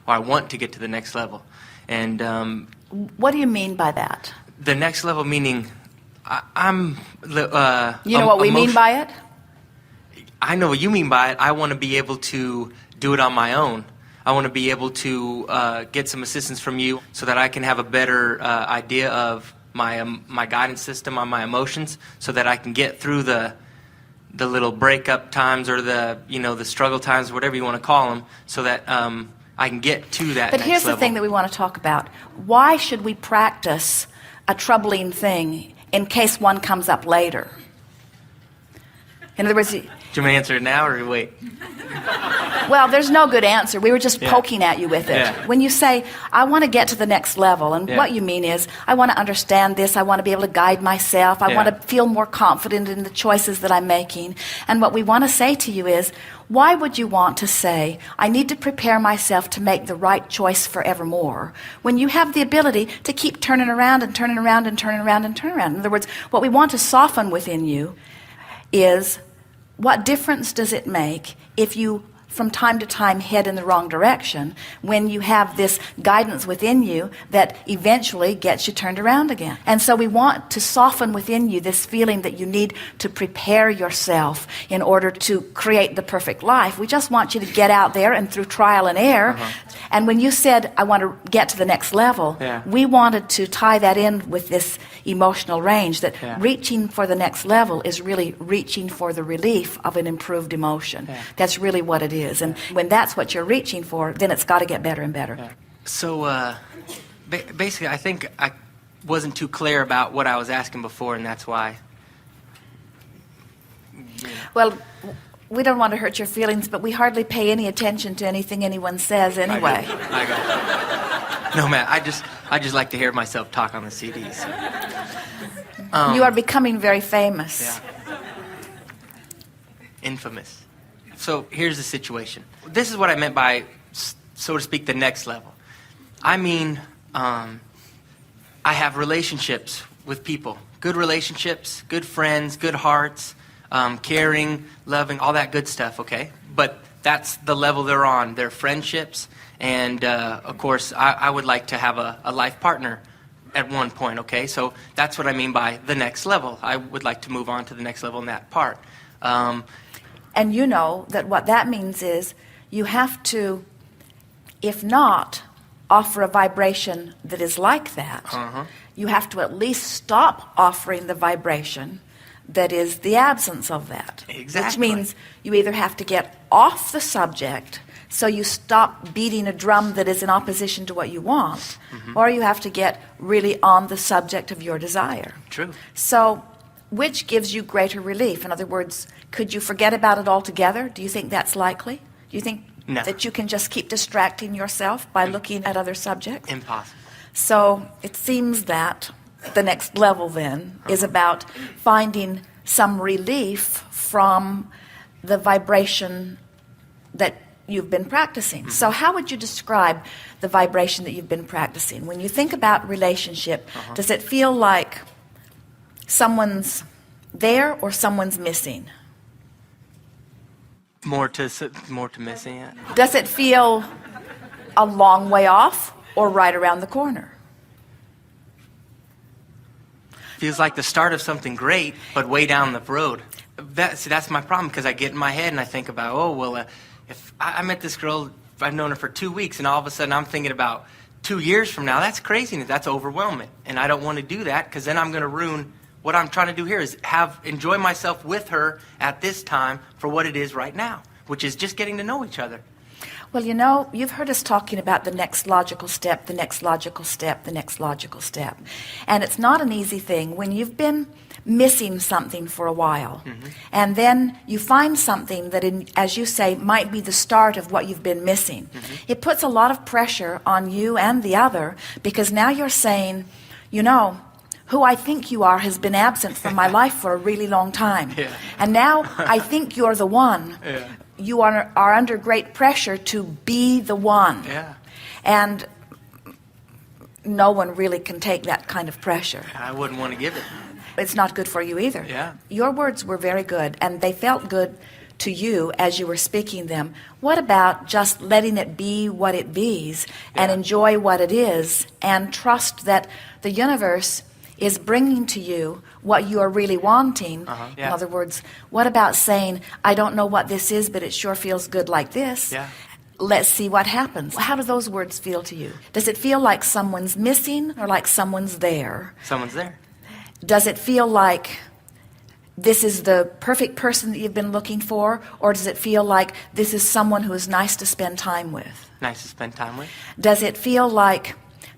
or I want to get to the next level. And what do you mean by that? the next level meaning I'm you know what we mean by it? I know what you mean by it. I want to be able to do it on my own. I want to be able to get some assistance from you so that I can have a better idea of my guidance system on my emotions, so that I can get through the little breakup times, or the struggle times, whatever you want to call them, so that I can get to that But next here's level. the thing that we want to talk about. Why should we practice a troubling thing in case one comes up later? In other words, Do you want me to answer it now or wait? well, there's no good answer. We were just poking at you with it. Yeah. When you say, I want to get to the next level, and what you mean is, I want to understand this, I want to be able to guide myself, I want to feel more confident in the choices that I'm making. And what we want to say to you is, why would you want to say, I need to prepare myself to make the right choice forevermore, when you have the ability to keep turning around and turning around and turning around and turning around? In other words, what we want to soften within you is, what difference does it make if you from time to time head in the wrong direction, when you have this guidance within you that eventually gets you turned around again? And so we want to soften within you this feeling that you need to prepare yourself in order to create the perfect life. We just want you to get out there and through trial and error. And when you said, I want to get to the next level, we wanted to tie that in with this emotional range, that reaching for the next level is really reaching for the relief of an improved emotion. That's really what it is. And when that's what you're reaching for, then it's got to get better and better. So basically, I think I wasn't too clear about what I was asking before, and that's why. Well, we don't want to hurt your feelings, but we hardly pay any attention to anything anyone says anyway. I got it. No, man, I just like to hear myself talk on the CDs. You are becoming very famous. Yeah. Infamous. So here's the situation. This is what I meant by, so to speak, the next level. I mean, I have relationships with people. Good relationships, good friends, good hearts, caring, loving, all that good stuff, okay? But that's the level they're on. They're friendships. And, of course, I would like to have a life partner at one point, okay? So that's what I mean by the next level. I would like to move on to the next level in that part. And you know that what that means is you have to, if not offer a vibration that is like that, you have to at least stop offering the vibration that is the absence of that. Exactly. Which means you either have to get off the subject, so you stop beating a drum that is in opposition to what you want, or you have to get really on the subject of your desire. True. So which gives you greater relief? In other words, could you forget about it altogether? Do you think that's likely? Do you think that you can just keep distracting yourself by looking at other subjects? Impossible. So it seems that the next level then is about finding some relief from the vibration that you've been practicing. So how would you describe the vibration that you've been practicing? When you think about relationship, does it feel like someone's there or someone's missing? More to missing it. Does it feel a long way off or right around the corner? Feels like the start of something great, but way down the road. That's my problem, because I get in my head and I think about, if I met this girl, I've known her for 2 weeks, and all of a sudden I'm thinking about 2 years from now. That's craziness. That's overwhelming, and I don't want to do that, because then I'm going to ruin what I'm trying to do here, is enjoy myself with her at this time for what it is right now, which is just getting to know each other. Well, you know, you've heard us talking about the next logical step, the next logical step, the next logical step. And it's not an easy thing when you've been missing something for a while, and then you find something that, as you say, might be the start of what you've been missing. It puts a lot of pressure on you and the other, because now you're saying, you know, who I think you are has been absent from my life for a really long time. And now I think you're the one. You are under great pressure to be the one. And no one really can take that kind of pressure. I wouldn't want to give it. It's not good for you either. Your words were very good, and they felt good to you as you were speaking them. What about just letting it be what it bees and enjoy what it is and trust that the universe is bringing to you what you are really wanting? In other words, what about saying, I don't know what this is, but it sure feels good like this. Let's see what happens. How do those words feel to you? Does it feel like someone's missing or like someone's there? Someone's there. Does it feel like this is the perfect person that you've been looking for, or does it feel like this is someone who is nice to spend time with? Nice to spend time with. Does it feel like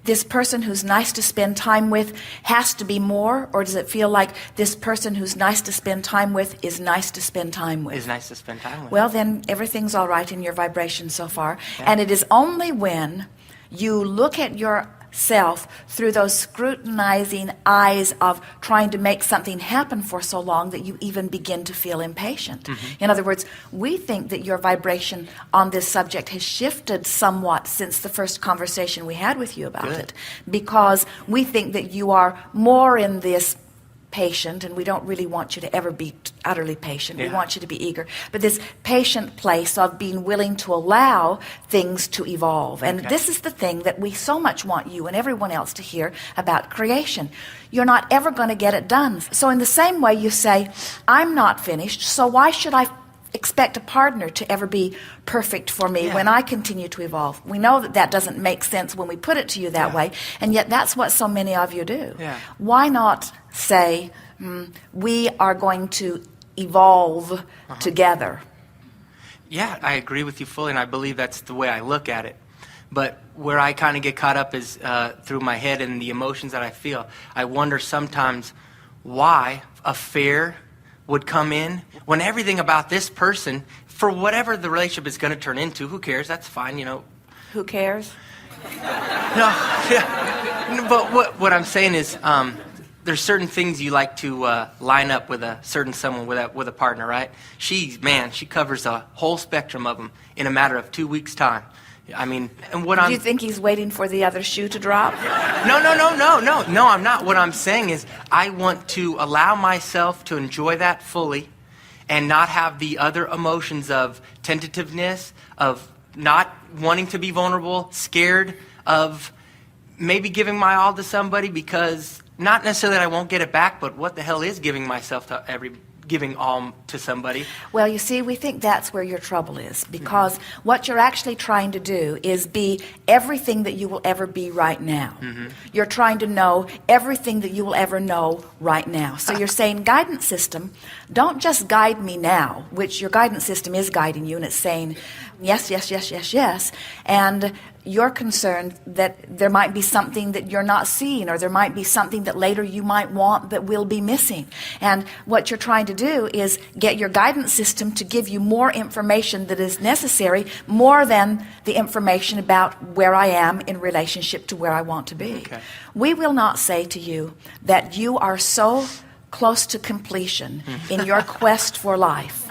this person who's nice to spend time with has to be more, or does it feel like this person who's nice to spend time with is nice to spend time with? Is nice to spend time with. Well, then everything's all right in your vibration so far. And it is only when you look at yourself through those scrutinizing eyes of trying to make something happen for so long that you even begin to feel impatient. In other words, we think that your vibration on this subject has shifted somewhat since the first conversation we had with you about it, because we think that you are more in this patient, and we don't really want you to ever be utterly patient. We want you to be eager. But this patient place of being willing to allow things to evolve. And this is the thing that we so much want you and everyone else to hear about creation. You're not ever going to get it done. So in the same way you say, I'm not finished, so why should I expect a partner to ever be perfect for me when I continue to evolve? We know that that doesn't make sense when we put it to you that way, and yet that's what so many of you do. Why not say, we are going to evolve together? Yeah, I agree with you fully, and I believe that's the way I look at it. But where I kind of get caught up is through my head and the emotions that I feel. I wonder sometimes why a fear would come in when everything about this person, for whatever the relationship is going to turn into, who cares? That's fine, you know. Who cares? No, but what I'm saying is there's certain things you like to line up with a certain someone, with a partner, right? She covers a whole spectrum of them in a matter of 2 weeks' time. I mean, and what Do you think he's waiting for the other shoe to drop? No, I'm not. What I'm saying is I want to allow myself to enjoy that fully and not have the other emotions of tentativeness, of not wanting to be vulnerable, scared of maybe giving my all to somebody, because not necessarily that I won't get it back, but what the hell is giving all to somebody? Well, you see, we think that's where your trouble is, because what you're actually trying to do is be everything that you will ever be right now. You're trying to know everything that you will ever know right now. So you're saying, guidance system, don't just guide me now, which your guidance system is guiding you, and it's saying, yes, yes, yes, yes, yes. And you're concerned that there might be something that you're not seeing, or there might be something that later you might want that will be missing. And what you're trying to do is get your guidance system to give you more information that is necessary, more than the information about where I am in relationship to where I want to be. We will not say to you that you are so close to completion in your quest for life,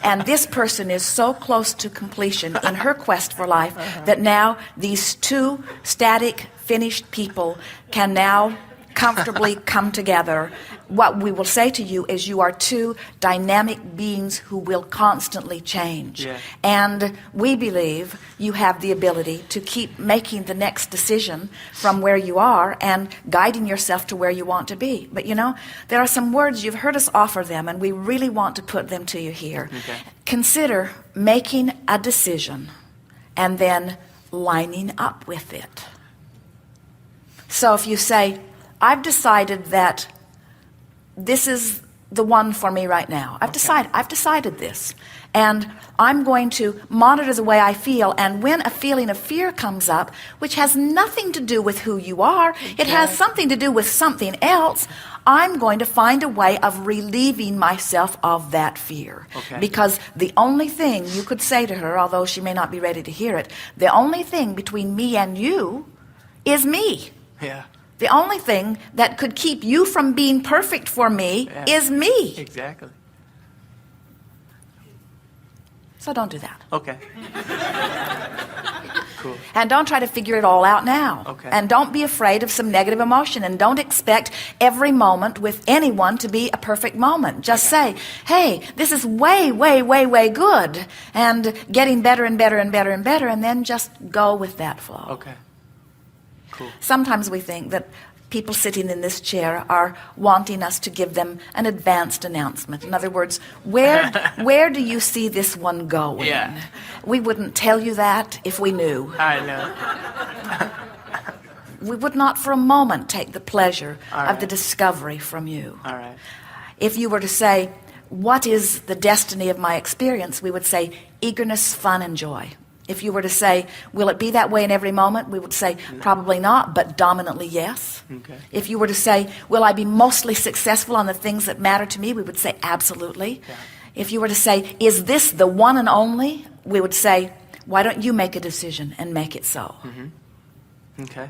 and this person is so close to completion in her quest for life that now these two static, finished people can now comfortably come together. What we will say to you is you are two dynamic beings who will constantly change. And we believe you have the ability to keep making the next decision from where you are and guiding yourself to where you want to be. But you know, there are some words, you've heard us offer them, and we really want to put them to you here. Consider making a decision and then lining up with it. So if you say, I've decided that this is the one for me right now. I've decided this. And I'm going to monitor the way I feel. And when a feeling of fear comes up, which has nothing to do with who you are, it has something to do with something else, I'm going to find a way of relieving myself of that fear. Because the only thing you could say to her, although she may not be ready to hear it, the only thing between me and you is me. The only thing that could keep you from being perfect for me is me. Exactly. So don't do that. Cool. And don't try to figure it all out now. Okay. And don't be afraid of some negative emotion. And don't expect every moment with anyone to be a perfect moment. Just say, hey, this is way, way, way, way good. And getting better and better and better and better. And then just go with that flow. Okay. Cool. Sometimes we think that people sitting in this chair are wanting us to give them an advanced announcement. In other words, where do you see this one going? Yeah. We wouldn't tell you that if we knew. I know. We would not for a moment take the pleasure All of right. the discovery from you. All right. If you were to say, what is the destiny of my experience? We would say, eagerness, fun, and joy. If you were to say, will it be that way in every moment? We would say, probably not, but dominantly yes. Okay. If you were to say, will I be mostly successful on the things that matter to me? We would say, absolutely. Yeah. If you were to say, is this the one and only? We would say, why don't you make a decision and make it so? Okay.